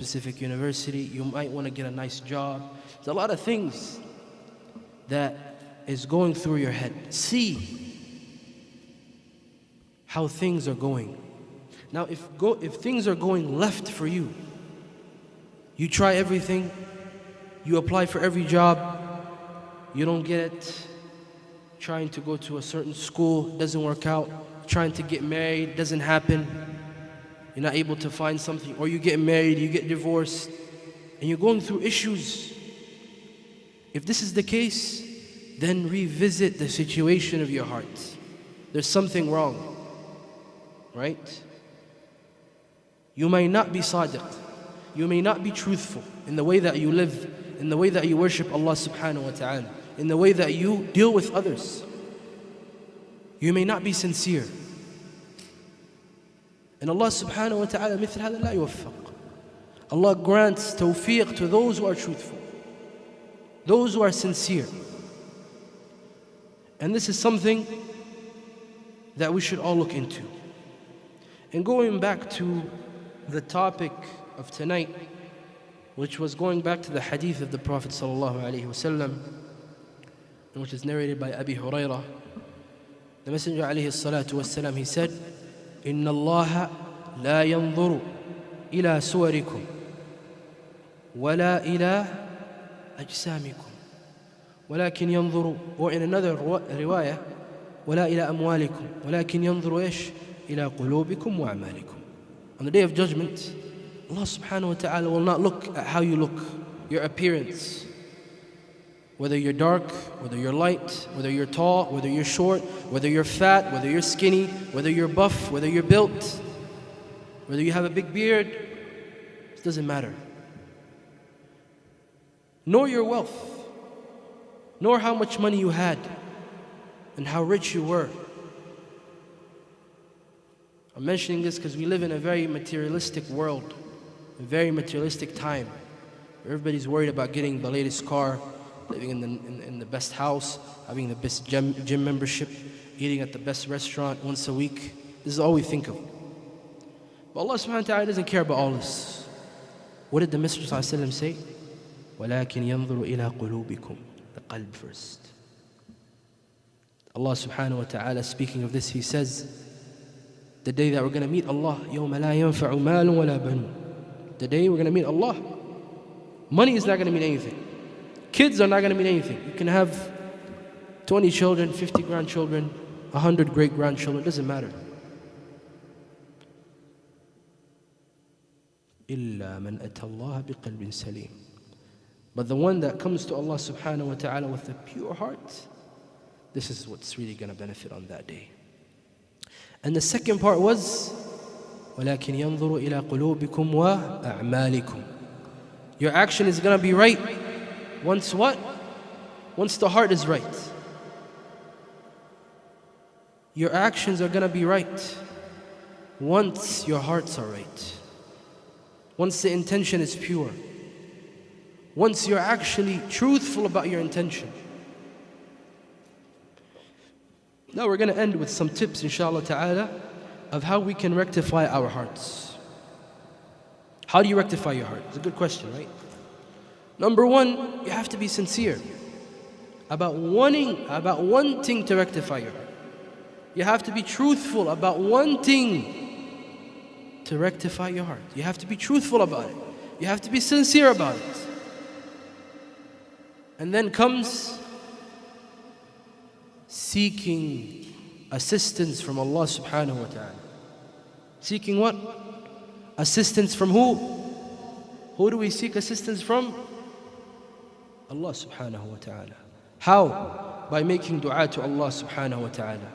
specific university. You might want to get a nice job. There's a lot of things that is going through your head. See how things are going. Now, if things are going left for you, you try everything, you apply for every job, you don't get it, trying to go to a certain school, doesn't work out, trying to get married, doesn't happen, you're not able to find something, or you get married, you get divorced, and you're going through issues. If this is the case, then revisit the situation of your heart. There's something wrong, right? You may not be sadiq. You may not be truthful in the way that you live, in the way that you worship Allah subhanahu wa ta'ala, in the way that you deal with others. You may not be sincere. And Allah subhanahu wa ta'ala مثل هذا لا يوفق. Allah grants tawfiq to those who are truthful, those who are sincere. And this is something that we should all look into. And going back to the topic of tonight, which was going back to the hadith of the Prophet sallallahu alaihi wasallam, which is narrated by Abi Hurairah. The Messenger alayhi salatu wasalam, he said, إِنَّ اللَّهَ لَا يَنظُرُ إِلَى سُوَرِكُمْ وَلَا إِلَى أَجْسَامِكُمْ وَلَكِنْ يَنظُرُ, or in another riwayah, وَلَا إِلَى أَمْوَالِكُمْ وَلَكِنْ يَنظُرُ إيش إِلَى قُلُوبِكُمْ وَأَعْمَالِكُمْ. On the day of judgment, Allah subhanahu wa ta'ala will not look at how you look, your appearance, whether you're dark, whether you're light, whether you're tall, whether you're short, whether you're fat, whether you're skinny, whether you're buff, whether you're built, whether you have a big beard. It doesn't matter. Nor your wealth, nor how much money you had and how rich you were. I'm mentioning this because we live in a very materialistic world, a very materialistic time. Everybody's worried about getting the latest car, living in the best house, having the best gym membership, eating at the best restaurant once a week. This is all we think of. But Allah subhanahu wa ta'ala doesn't care about all this. What did the Messenger sallallahu alaihi wasallam say? وَلَكِنْ يَنظُرُ إِلَىٰ قُلُوبِكُمْ. The qalb first. Allah subhanahu wa ta'ala, speaking of this, He says, the day that we're going to meet Allah, يَوْمَ لَا يَنْفَعُ مَالٌ وَلَا بَنُونَ. The day we're going to meet Allah, money is not going to mean anything. Kids are not going to mean anything. You can have 20 children, 50 grandchildren, 100 great-grandchildren, it doesn't matter. إِلَّا مَنْ أَتَى اللَّهَ بِقَلْبٍ سَلِيمٍ. But the one that comes to Allah subhanahu wa ta'ala with a pure heart, this is what's really going to benefit on that day. And the second part was, وَلَكِنْ يَنظُرُ إِلَىٰ قُلُوبِكُمْ وَأَعْمَالِكُمْ. Your action is going to be right once what? Once the heart is right. Your actions are going to be right once your hearts are right. Once the intention is pure. Once you're actually truthful about your intention. Now we're going to end with some tips, inshallah ta'ala, of how we can rectify our hearts. How do you rectify your heart? It's a good question, right? Number one, you have to be sincere about wanting to rectify your heart. You have to be truthful about wanting to rectify your heart. You have to be truthful about it. You have to be sincere about it. And then comes seeking assistance from Allah subhanahu wa ta'ala. Seeking what? Assistance from who? Who do we seek assistance from? Allah subhanahu wa ta'ala. How? By making dua to Allah subhanahu wa ta'ala.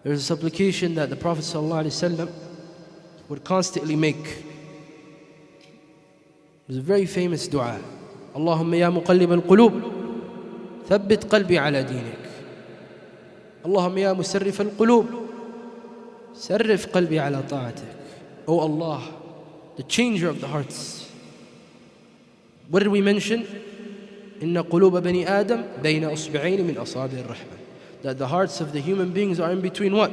There's a supplication that the Prophet sallallahu alaihi wasallam would constantly make. It was a very famous dua. Allahumma ya muqallib al-qulub, thabbit qalbi ala dinik. Allahumma ya musarrif al-qulub, sarrif qalbi ala ta'atik. Oh Allah, the changer of the hearts. What did we mention? Inna quluba bani Adam bayna usbi'ayn min asabi ar-rahman. That the hearts of the human beings are in between what?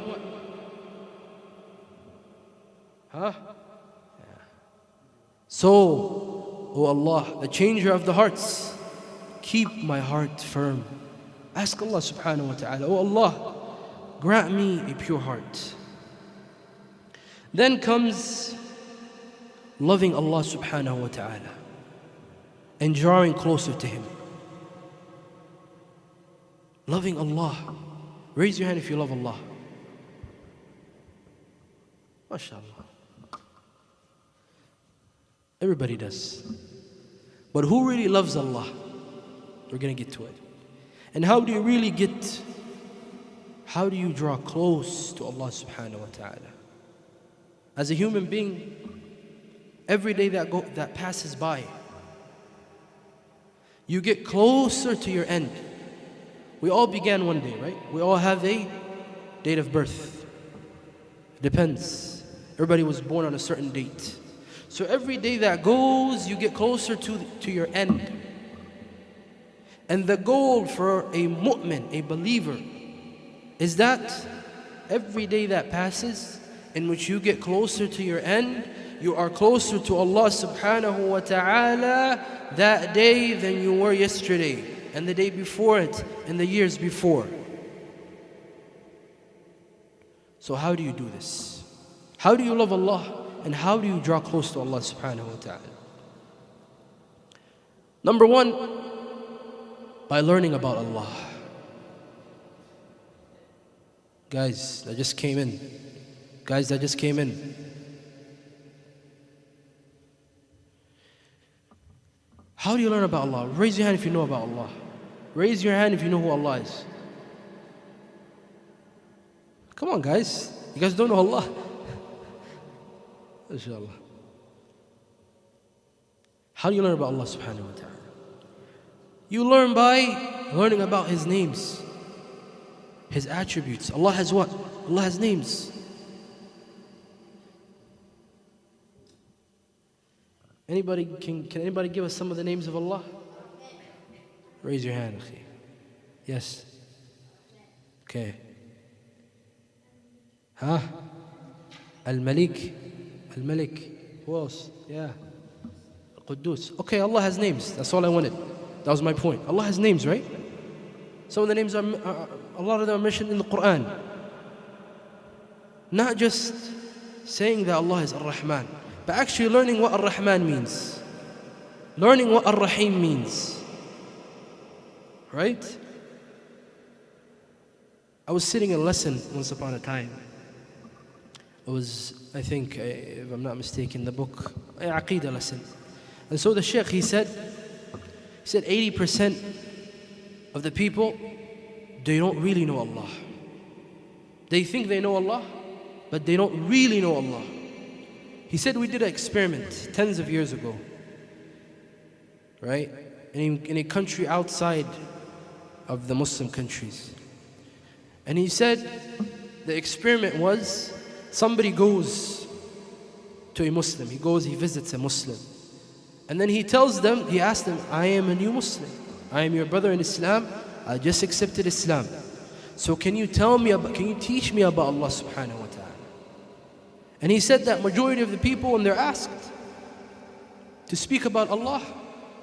So, O Allah, the changer of the hearts, keep my heart firm. Ask Allah subhanahu wa ta'ala, O Allah, grant me a pure heart. Then comes loving Allah subhanahu wa ta'ala and drawing closer to Him. Loving Allah. Raise your hand if you love Allah. MashaAllah. Everybody does. But who really loves Allah? We're going to get to it. And how do you really how do you draw close to Allah subhanahu wa ta'ala? As a human being, every day that passes by, you get closer to your end. We all began one day, right? We all have a date of birth. Depends. Everybody was born on a certain date. So every day that goes, you get closer to your end. And the goal for a mu'min, a believer, is that every day that passes, in which you get closer to your end, you are closer to Allah subhanahu wa ta'ala that day than you were yesterday, and the day before it, and the years before. So how do you do this? How do you love Allah? And how do you draw close to Allah subhanahu wa ta'ala? Number one, by learning about Allah. Guys that just came in. How do you learn about Allah? Raise your hand if you know about Allah. Raise your hand if you know who Allah is. Come on, guys. You guys don't know Allah? Inshallah. How do you learn about Allah subhanahu wa ta'ala? You learn by learning about His names, His attributes. Allah has what? Allah has names. Anybody can anybody give us some of the names of Allah? Raise your hand. Yes. Okay. Huh? Al-Malik. Who else? Yeah. Al-Quddus. Okay, Allah has names. That's all I wanted. That was my point. Allah has names, right? Some of the names are a lot of them are mentioned in the Quran. Not just saying that Allah is Ar-Rahman, but actually learning what Ar-Rahman means. Learning what Ar-Rahim means. Right? I was sitting in a lesson once upon a time. It was, I think, if I'm not mistaken, the book, an Aqidah lesson. And so the Shaykh, he said 80% of the people, they don't really know Allah. They think they know Allah, but they don't really know Allah. He said we did an experiment tens of years ago, right? In a country outside of the Muslim countries. And he said the experiment was, somebody goes to a Muslim. He visits a Muslim. And then he tells them, he asks them, I am a new Muslim. I am your brother in Islam. I just accepted Islam. So can you teach me about Allah subhanahu wa ta'ala? And he said that majority of the people, when they're asked to speak about Allah,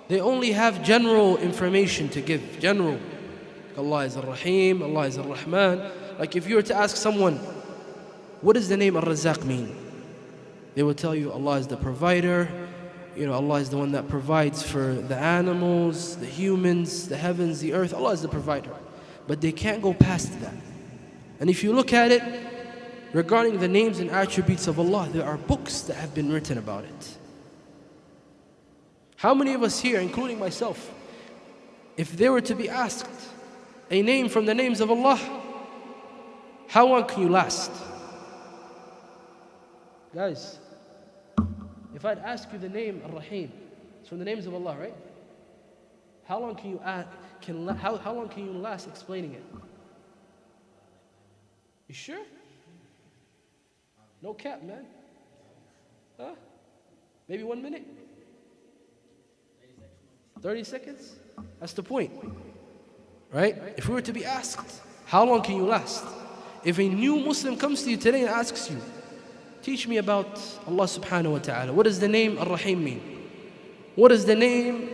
they only have general information to give. General. Allah is Ar-Rahim, Allah is Ar-Rahman. Like if you were to ask someone, what does the name Ar-Razzaq mean? They will tell you Allah is the provider. Allah is the one that provides for the animals, the humans, the heavens, the earth. Allah is the provider. But they can't go past that. And if you look at it, regarding the names and attributes of Allah, there are books that have been written about it. How many of us here, including myself, if they were to be asked a name from the names of Allah, how long can you last? Guys, if I'd ask you the name Ar-Rahim, it's from the names of Allah, right? How long can you last explaining it? You sure? No cap, man. Huh? Maybe 1 minute? 30 seconds? That's the point. Right? If we were to be asked, how long can you last? If a new Muslim comes to you today and asks you, teach me about Allah subhanahu wa ta'ala. What does the name Ar-Rahim mean? What does the name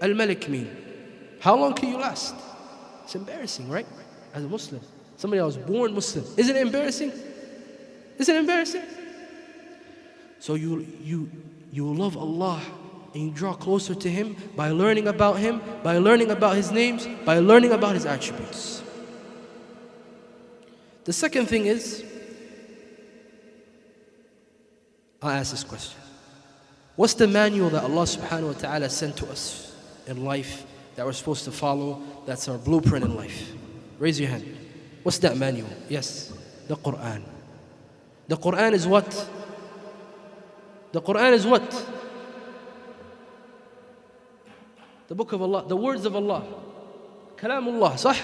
Al-Malik mean? How long can you last? It's embarrassing, right? As a Muslim. Somebody that was born Muslim. Isn't it embarrassing? Isn't it embarrassing? So you love Allah and you draw closer to Him by learning about Him, by learning about His names, by learning about His attributes. The second thing is, I'll ask this question. What's the manual that Allah subhanahu wa ta'ala sent to us in life that we're supposed to follow? That's our blueprint in life. Raise your hand. What's that manual? Yes, the Quran. The Quran is what? The Quran is what? The book of Allah, the words of Allah. Kalamullah, صح?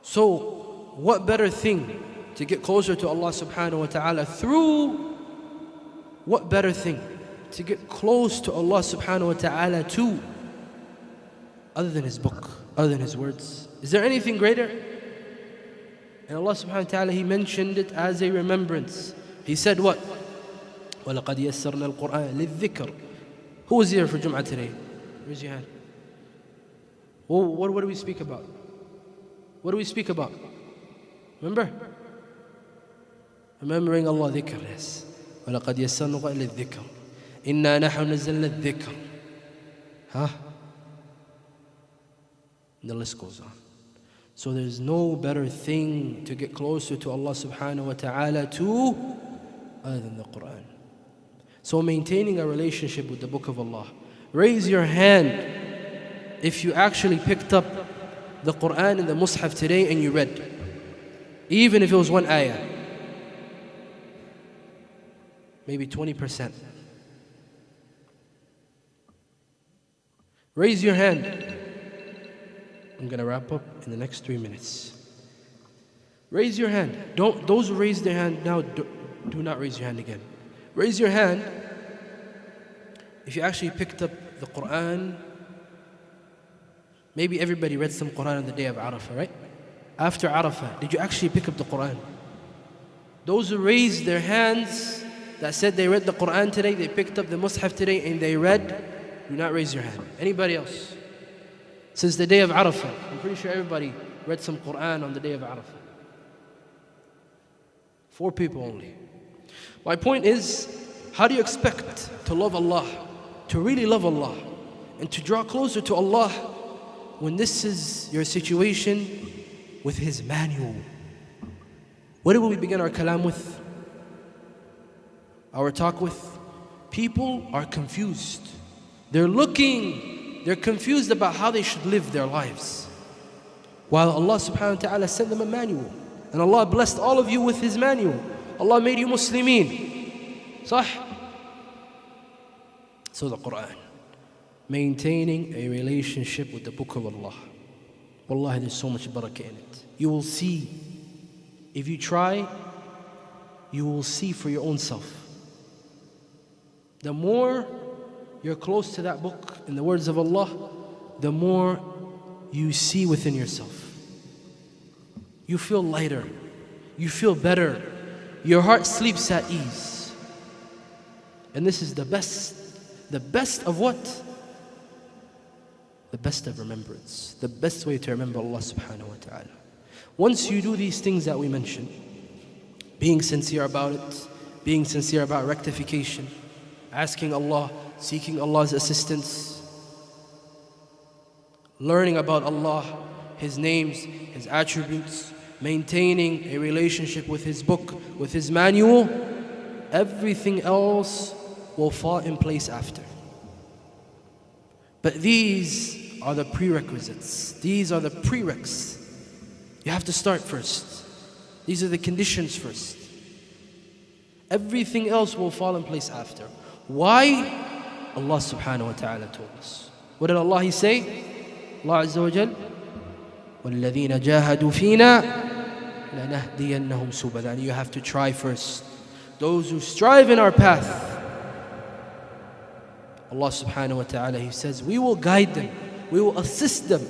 So, what better thing to get closer to Allah subhanahu wa ta'ala through? What better thing to get close to Allah subhanahu wa ta'ala to other than His book, other than His words? Is there anything greater? And Allah subhanahu wa ta'ala, He mentioned it as a remembrance. He said what? وَلَقَدْ يَسَّرْنَا الْقُرْآنَ لِلذِّكْرِ. Who was here for Jum'ah today? Raise your hand. Well, what do we speak about? What do we speak about? Remember? Remembering Allah, dhikr, yes. وَلَقَدْ يَسَّرْنَا الْقُرْآنَ لِلذِّكْرِ إِنَّا نَحْنُ نَزَّلْنَا الذِّكْرِ. Huh? And the list goes on. So there's no better thing to get closer to Allah subhanahu wa ta'ala to other than the Quran. So maintaining a relationship with the book of Allah. Raise your hand if you actually picked up the Quran and the Mus'haf today and you read. Even if it was one ayah. Maybe 20%. Raise your hand. I'm going to wrap up in the next 3 minutes. Raise your hand. Those who raise their hand now, do not raise your hand again. Raise your hand if you actually picked up the Quran. Maybe everybody read some Quran on the day of Arafah, right? After Arafah, did you actually pick up the Quran? Those who raised their hands that said they read the Quran today, they picked up the Mus'haf today and they read, do not raise your hand. Anybody else? Since the day of Arafah, I'm pretty sure everybody read some Quran on the day of Arafah. 4 people only. My point is, how do you expect to love Allah, to really love Allah, and to draw closer to Allah when this is your situation with His manual? What did we begin our kalam with? Our talk with? People are confused. They're confused about how they should live their lives. While Allah subhanahu wa ta'ala sent them a manual. And Allah blessed all of you with His manual. Allah made you Muslimin. Sah? So the Quran. Maintaining a relationship with the book of Allah. Wallahi, there's so much barakah in it. You will see. If you try, you will see for your own self. The more you're close to that book in the words of Allah, the more you see within yourself. You feel lighter. You feel better. Your heart sleeps at ease. And this is the best. The best of what? The best of remembrance. The best way to remember Allah subhanahu wa ta'ala. Once you do these things that we mentioned, being sincere about it, being sincere about rectification, asking Allah, seeking Allah's assistance, learning about Allah, His names, His attributes, maintaining a relationship with His book, with His manual, everything else will fall in place after. But these are the prerequisites. These are the prereqs. You have to start first. These are the conditions first. Everything else will fall in place after. Why? Allah subhanahu wa ta'ala told us. What did Allah say? Allah Azza wa Jal, وَالَّذِينَ جَاهَدُوا فِينَا لَنَهْدِيَنَّهُمْ سُبُلَنَا. You have to try first. Those who strive in our path, Allah subhanahu wa ta'ala, He says, we will guide them, we will assist them.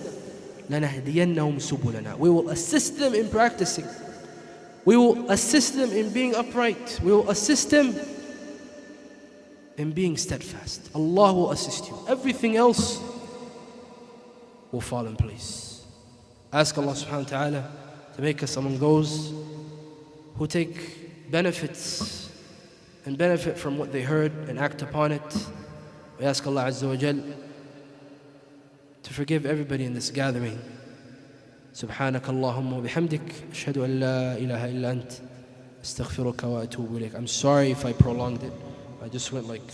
لَنَهْدِيَنَّهُمْ سُبُلَنَا. We will assist them in practicing. We will assist them in being upright. We will assist them in being steadfast. Allah will assist you. Everything else will fall in place. Ask Allah subhanahu wa ta'ala to make us among those who take benefits and benefit from what they heard and act upon it. We ask Allah Azza wa Jal to forgive everybody in this gathering. سبحانك اللهم وبحمدك أشهد أن لا إله إلا أنت أستغفرك وأتوب إليك. I'm sorry if I prolonged it. I just went like